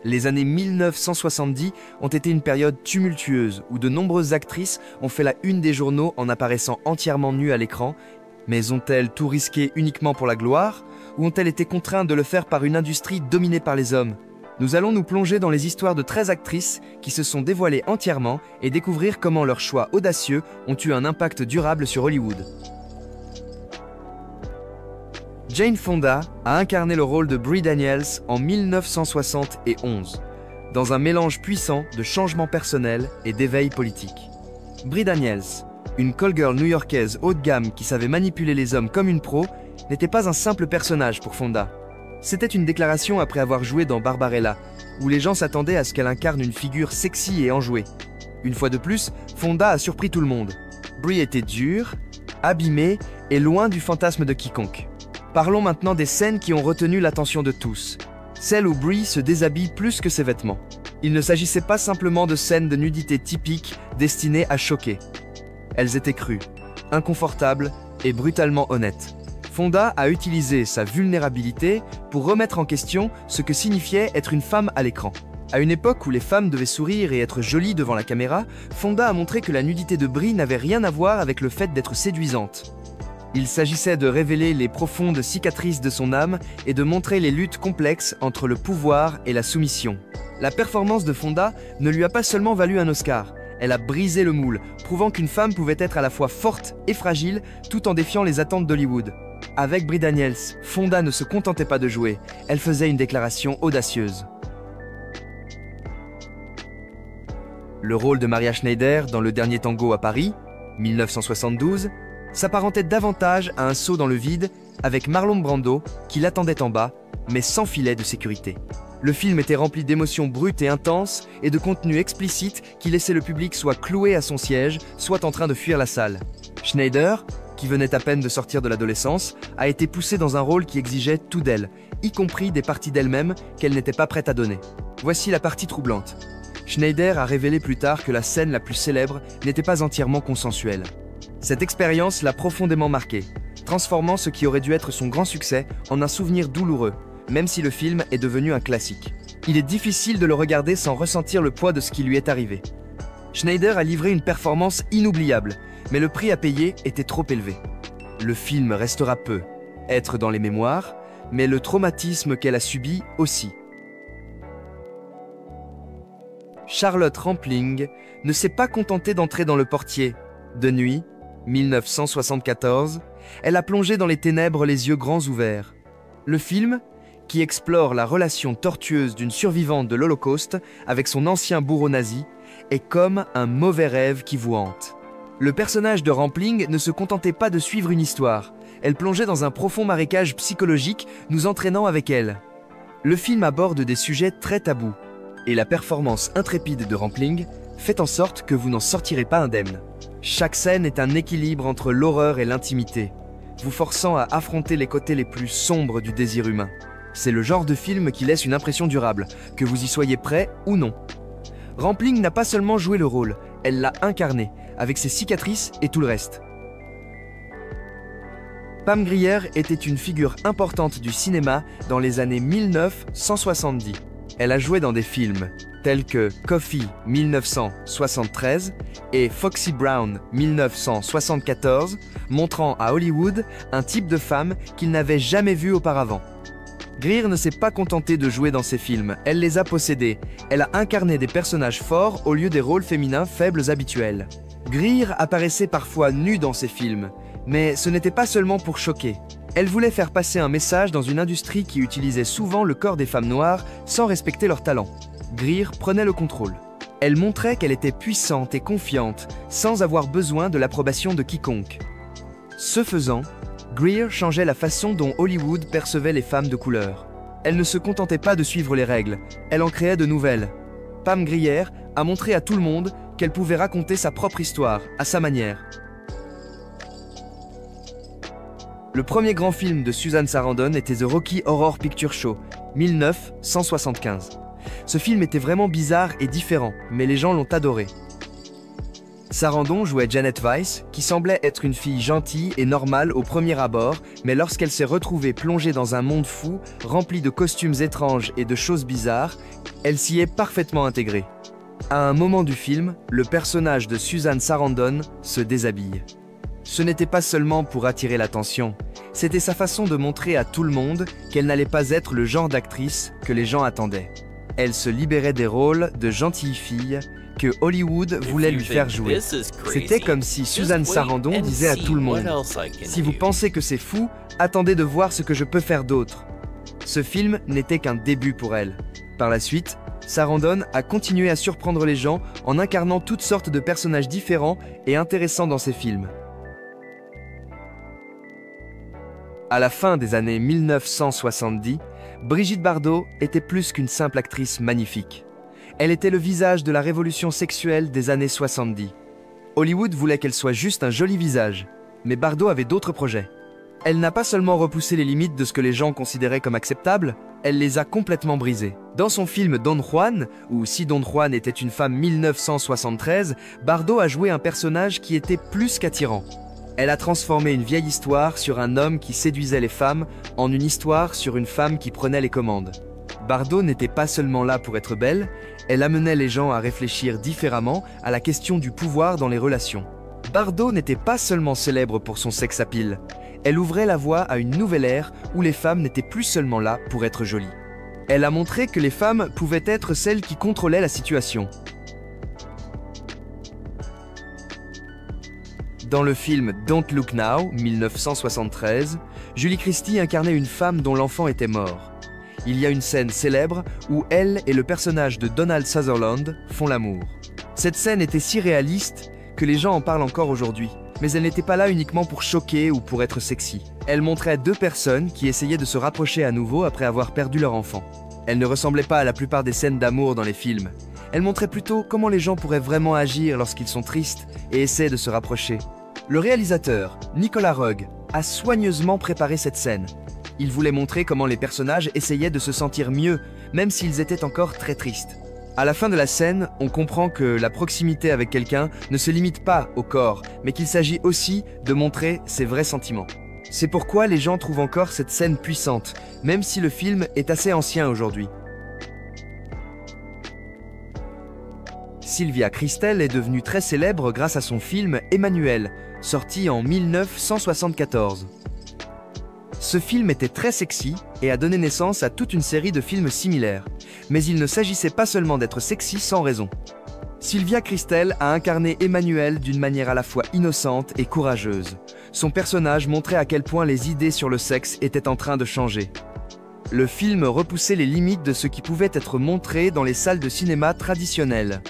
Les années 1970 ont été une période tumultueuse où de nombreuses actrices ont fait la une des journaux en apparaissant entièrement nues à l'écran. Mais ont-elles tout risqué uniquement pour la gloire ou ont-elles été contraintes de le faire par une industrie dominée par les hommes? Nous allons nous plonger dans les histoires de 13 actrices qui se sont dévoilées entièrement et découvrir comment leurs choix audacieux ont eu un impact durable sur Hollywood. Jane Fonda a incarné le rôle de Bree Daniels en 1971, dans un mélange puissant de changement personnel et d'éveil politique. Bree Daniels, une call girl new-yorkaise haut de gamme qui savait manipuler les hommes comme une pro, n'était pas un simple personnage pour Fonda. C'était une déclaration après avoir joué dans Barbarella, où les gens s'attendaient à ce qu'elle incarne une figure sexy et enjouée. Une fois de plus, Fonda a surpris tout le monde. Bree était dure, abîmée et loin du fantasme de quiconque. Parlons maintenant des scènes qui ont retenu l'attention de tous. Celles où Bree se déshabille plus que ses vêtements. Il ne s'agissait pas simplement de scènes de nudité typiques destinées à choquer. Elles étaient crues, inconfortables et brutalement honnêtes. Fonda a utilisé sa vulnérabilité pour remettre en question ce que signifiait être une femme à l'écran. À une époque où les femmes devaient sourire et être jolies devant la caméra, Fonda a montré que la nudité de Bree n'avait rien à voir avec le fait d'être séduisante. Il s'agissait de révéler les profondes cicatrices de son âme et de montrer les luttes complexes entre le pouvoir et la soumission. La performance de Fonda ne lui a pas seulement valu un Oscar, elle a brisé le moule, prouvant qu'une femme pouvait être à la fois forte et fragile tout en défiant les attentes d'Hollywood. Avec Bree Daniels, Fonda ne se contentait pas de jouer, elle faisait une déclaration audacieuse. Le rôle de Maria Schneider dans Le Dernier Tango à Paris, 1972, s'apparentait davantage à un saut dans le vide avec Marlon Brando qui l'attendait en bas, mais sans filet de sécurité. Le film était rempli d'émotions brutes et intenses et de contenus explicites qui laissaient le public soit cloué à son siège, soit en train de fuir la salle. Schneider, qui venait à peine de sortir de l'adolescence, a été poussée dans un rôle qui exigeait tout d'elle, y compris des parties d'elle-même qu'elle n'était pas prête à donner. Voici la partie troublante. Schneider a révélé plus tard que la scène la plus célèbre n'était pas entièrement consensuelle. Cette expérience l'a profondément marqué, transformant ce qui aurait dû être son grand succès en un souvenir douloureux, même si le film est devenu un classique. Il est difficile de le regarder sans ressentir le poids de ce qui lui est arrivé. Schneider a livré une performance inoubliable, mais le prix à payer était trop élevé. Le film restera peu, être dans les mémoires, mais le traumatisme qu'elle a subi aussi. Charlotte Rampling ne s'est pas contentée d'entrer dans le portier. De nuit, 1974, elle a plongé dans les ténèbres les yeux grands ouverts. Le film, qui explore la relation tortueuse d'une survivante de l'Holocauste avec son ancien bourreau nazi, est comme un mauvais rêve qui vous hante. Le personnage de Rampling ne se contentait pas de suivre une histoire, elle plongeait dans un profond marécage psychologique, nous entraînant avec elle. Le film aborde des sujets très tabous, et la performance intrépide de Rampling fait en sorte que vous n'en sortirez pas indemne. Chaque scène est un équilibre entre l'horreur et l'intimité, vous forçant à affronter les côtés les plus sombres du désir humain. C'est le genre de film qui laisse une impression durable, que vous y soyez prêt ou non. Rampling n'a pas seulement joué le rôle, elle l'a incarné, avec ses cicatrices et tout le reste. Pam Grier était une figure importante du cinéma dans les années 1970. Elle a joué dans des films tels que Coffee 1973 et Foxy Brown 1974, montrant à Hollywood un type de femme qu'il n'avait jamais vu auparavant. Grier ne s'est pas contentée de jouer dans ses films, elle les a possédés. Elle a incarné des personnages forts au lieu des rôles féminins faibles habituels. Grier apparaissait parfois nue dans ses films, mais ce n'était pas seulement pour choquer. Elle voulait faire passer un message dans une industrie qui utilisait souvent le corps des femmes noires sans respecter leur talent. Grier prenait le contrôle. Elle montrait qu'elle était puissante et confiante, sans avoir besoin de l'approbation de quiconque. Ce faisant, Grier changeait la façon dont Hollywood percevait les femmes de couleur. Elle ne se contentait pas de suivre les règles, elle en créait de nouvelles. Pam Grier a montré à tout le monde qu'elle pouvait raconter sa propre histoire, à sa manière. Le premier grand film de Susan Sarandon était The Rocky Horror Picture Show, 1975. Ce film était vraiment bizarre et différent, mais les gens l'ont adoré. Sarandon jouait Janet Weiss, qui semblait être une fille gentille et normale au premier abord, mais lorsqu'elle s'est retrouvée plongée dans un monde fou, rempli de costumes étranges et de choses bizarres, elle s'y est parfaitement intégrée. À un moment du film, le personnage de Susan Sarandon se déshabille. Ce n'était pas seulement pour attirer l'attention, c'était sa façon de montrer à tout le monde qu'elle n'allait pas être le genre d'actrice que les gens attendaient. Elle se libérait des rôles de gentille fille que Hollywood voulait lui faire jouer. C'était comme si Susan Sarandon disait à tout le monde « Si vous pensez que c'est fou, attendez de voir ce que je peux faire d'autre ». Ce film n'était qu'un début pour elle. Par la suite, Sarandon a continué à surprendre les gens en incarnant toutes sortes de personnages différents et intéressants dans ses films. À la fin des années 1970, Brigitte Bardot était plus qu'une simple actrice magnifique. Elle était le visage de la révolution sexuelle des années 70. Hollywood voulait qu'elle soit juste un joli visage, mais Bardot avait d'autres projets. Elle n'a pas seulement repoussé les limites de ce que les gens considéraient comme acceptable, elle les a complètement brisées. Dans son film Don Juan, ou Si Don Juan était une femme 1973, Bardot a joué un personnage qui était plus qu'attirant. Elle a transformé une vieille histoire sur un homme qui séduisait les femmes en une histoire sur une femme qui prenait les commandes. Bardot n'était pas seulement là pour être belle, elle amenait les gens à réfléchir différemment à la question du pouvoir dans les relations. Bardot n'était pas seulement célèbre pour son sex appeal, elle ouvrait la voie à une nouvelle ère où les femmes n'étaient plus seulement là pour être jolies. Elle a montré que les femmes pouvaient être celles qui contrôlaient la situation. Dans le film Don't Look Now, 1973, Julie Christie incarnait une femme dont l'enfant était mort. Il y a une scène célèbre où elle et le personnage de Donald Sutherland font l'amour. Cette scène était si réaliste que les gens en parlent encore aujourd'hui, mais elle n'était pas là uniquement pour choquer ou pour être sexy. Elle montrait deux personnes qui essayaient de se rapprocher à nouveau après avoir perdu leur enfant. Elle ne ressemblait pas à la plupart des scènes d'amour dans les films. Elle montrait plutôt comment les gens pourraient vraiment agir lorsqu'ils sont tristes et essaient de se rapprocher. Le réalisateur, Nicolas Roeg, a soigneusement préparé cette scène. Il voulait montrer comment les personnages essayaient de se sentir mieux, même s'ils étaient encore très tristes. À la fin de la scène, on comprend que la proximité avec quelqu'un ne se limite pas au corps, mais qu'il s'agit aussi de montrer ses vrais sentiments. C'est pourquoi les gens trouvent encore cette scène puissante, même si le film est assez ancien aujourd'hui. Sylvia Kristel est devenue très célèbre grâce à son film Emmanuelle, sorti en 1974. Ce film était très sexy et a donné naissance à toute une série de films similaires. Mais il ne s'agissait pas seulement d'être sexy sans raison. Sylvia Kristel a incarné Emmanuelle d'une manière à la fois innocente et courageuse. Son personnage montrait à quel point les idées sur le sexe étaient en train de changer. Le film repoussait les limites de ce qui pouvait être montré dans les salles de cinéma traditionnelles.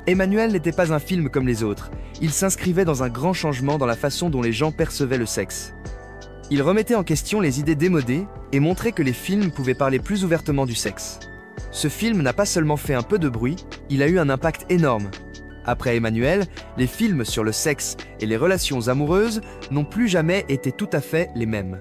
Emmanuelle n'était pas un film comme les autres. Il s'inscrivait dans un grand changement dans la façon dont les gens percevaient le sexe. Il remettait en question les idées démodées et montrait que les films pouvaient parler plus ouvertement du sexe. Ce film n'a pas seulement fait un peu de bruit, il a eu un impact énorme. Après Emmanuelle, les films sur le sexe et les relations amoureuses n'ont plus jamais été tout à fait les mêmes.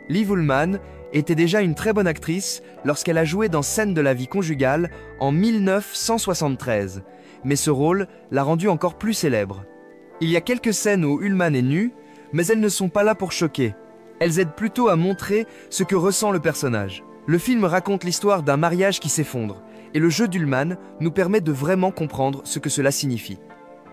Liv Ullmann était déjà une très bonne actrice lorsqu'elle a joué dans Scènes de la vie conjugale en 1973, mais ce rôle l'a rendue encore plus célèbre. Il y a quelques scènes où Ullmann est nue, mais elles ne sont pas là pour choquer. Elles aident plutôt à montrer ce que ressent le personnage. Le film raconte l'histoire d'un mariage qui s'effondre, et le jeu d'Ullmann nous permet de vraiment comprendre ce que cela signifie.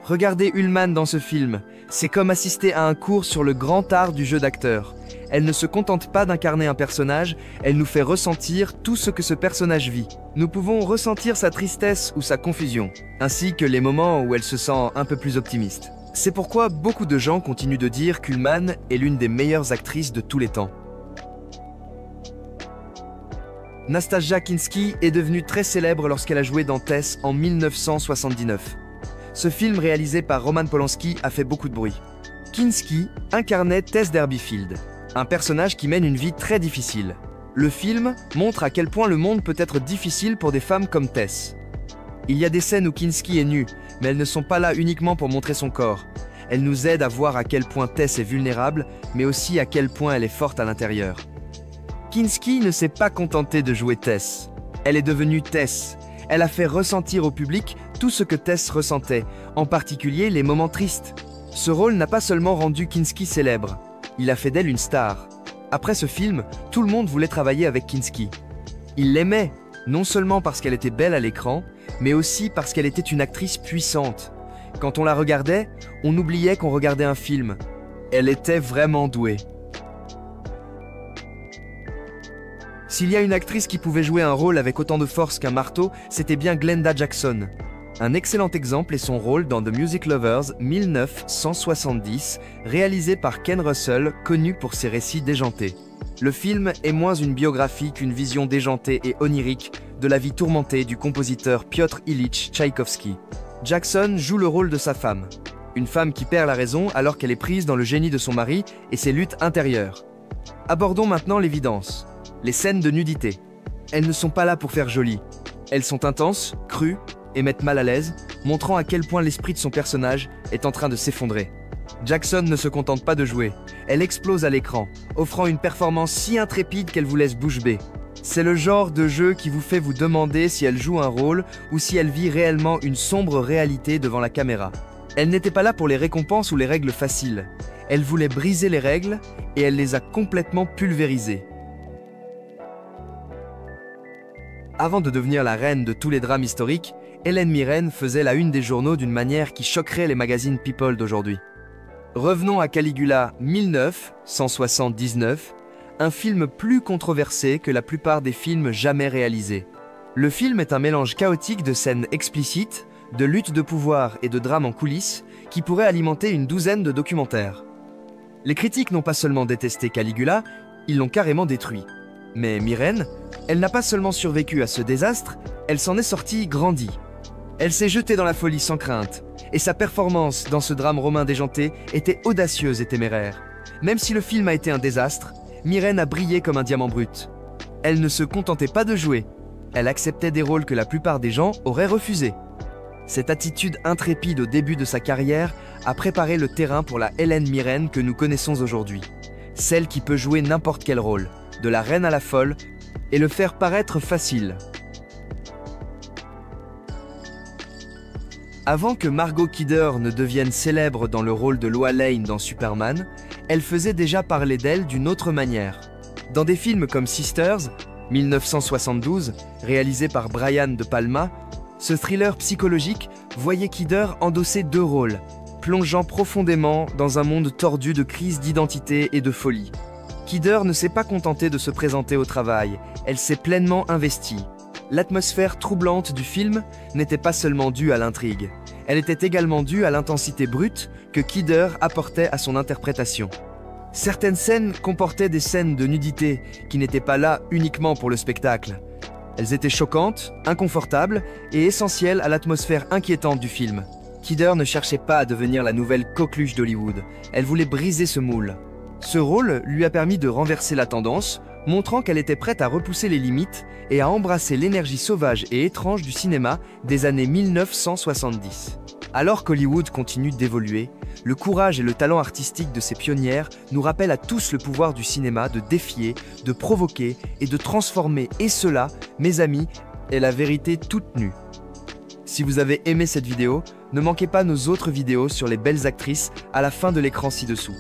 Regarder Ullmann dans ce film, c'est comme assister à un cours sur le grand art du jeu d'acteur. Elle ne se contente pas d'incarner un personnage, elle nous fait ressentir tout ce que ce personnage vit. Nous pouvons ressentir sa tristesse ou sa confusion, ainsi que les moments où elle se sent un peu plus optimiste. C'est pourquoi beaucoup de gens continuent de dire qu'Ullmann est l'une des meilleures actrices de tous les temps. Nastassja Kinski est devenue très célèbre lorsqu'elle a joué dans Tess en 1979. Ce film réalisé par Roman Polanski a fait beaucoup de bruit. Kinski incarnait Tess Derbyfield, un personnage qui mène une vie très difficile. Le film montre à quel point le monde peut être difficile pour des femmes comme Tess. Il y a des scènes où Kinski est nue, mais elles ne sont pas là uniquement pour montrer son corps. Elles nous aident à voir à quel point Tess est vulnérable, mais aussi à quel point elle est forte à l'intérieur. Kinski ne s'est pas contentée de jouer Tess. Elle est devenue Tess. Elle a fait ressentir au public tout ce que Tess ressentait, en particulier les moments tristes. Ce rôle n'a pas seulement rendu Kinski célèbre, il a fait d'elle une star. Après ce film, tout le monde voulait travailler avec Kinski. Il l'aimait, non seulement parce qu'elle était belle à l'écran, mais aussi parce qu'elle était une actrice puissante. Quand on la regardait, on oubliait qu'on regardait un film. Elle était vraiment douée. S'il y a une actrice qui pouvait jouer un rôle avec autant de force qu'un marteau, c'était bien Glenda Jackson. Un excellent exemple est son rôle dans The Music Lovers 1970, réalisé par Ken Russell, connu pour ses récits déjantés. Le film est moins une biographie qu'une vision déjantée et onirique de la vie tourmentée du compositeur Piotr Ilyich Tchaïkovski. Jackson joue le rôle de sa femme, une femme qui perd la raison alors qu'elle est prise dans le génie de son mari et ses luttes intérieures. Abordons maintenant l'évidence, les scènes de nudité. Elles ne sont pas là pour faire joli. Elles sont intenses, crues, et mettent mal à l'aise, montrant à quel point l'esprit de son personnage est en train de s'effondrer. Jackson ne se contente pas de jouer, elle explose à l'écran, offrant une performance si intrépide qu'elle vous laisse bouche bée. C'est le genre de jeu qui vous fait vous demander si elle joue un rôle ou si elle vit réellement une sombre réalité devant la caméra. Elle n'était pas là pour les récompenses ou les règles faciles. Elle voulait briser les règles et elle les a complètement pulvérisées. Avant de devenir la reine de tous les drames historiques, Helen Mirren faisait la une des journaux d'une manière qui choquerait les magazines People d'aujourd'hui. Revenons à Caligula 1979, un film plus controversé que la plupart des films jamais réalisés. Le film est un mélange chaotique de scènes explicites, de luttes de pouvoir et de drames en coulisses qui pourrait alimenter une douzaine de documentaires. Les critiques n'ont pas seulement détesté Caligula, ils l'ont carrément détruit. Mais Mirren, elle n'a pas seulement survécu à ce désastre, elle s'en est sortie grandie. Elle s'est jetée dans la folie sans crainte, et sa performance dans ce drame romain déjanté était audacieuse et téméraire. Même si le film a été un désastre, Mirren a brillé comme un diamant brut. Elle ne se contentait pas de jouer, elle acceptait des rôles que la plupart des gens auraient refusés. Cette attitude intrépide au début de sa carrière a préparé le terrain pour la Helen Mirren que nous connaissons aujourd'hui. Celle qui peut jouer n'importe quel rôle, de la reine à la folle, et le faire paraître facile. Avant que Margot Kidder ne devienne célèbre dans le rôle de Lois Lane dans Superman, elle faisait déjà parler d'elle d'une autre manière. Dans des films comme Sisters, 1972, réalisé par Brian De Palma, ce thriller psychologique voyait Kidder endosser deux rôles, plongeant profondément dans un monde tordu de crises d'identité et de folie. Kidder ne s'est pas contentée de se présenter au travail, elle s'est pleinement investie. L'atmosphère troublante du film n'était pas seulement due à l'intrigue, elle était également due à l'intensité brute que Kidder apportait à son interprétation. Certaines scènes comportaient des scènes de nudité qui n'étaient pas là uniquement pour le spectacle. Elles étaient choquantes, inconfortables et essentielles à l'atmosphère inquiétante du film. Kidder ne cherchait pas à devenir la nouvelle coqueluche d'Hollywood, elle voulait briser ce moule. Ce rôle lui a permis de renverser la tendance, montrant qu'elle était prête à repousser les limites et à embrasser l'énergie sauvage et étrange du cinéma des années 1970. Alors qu'Hollywood continue d'évoluer, le courage et le talent artistique de ces pionnières nous rappellent à tous le pouvoir du cinéma de défier, de provoquer et de transformer, et cela, mes amis, est la vérité toute nue. Si vous avez aimé cette vidéo, ne manquez pas nos autres vidéos sur les belles actrices à la fin de l'écran ci-dessous.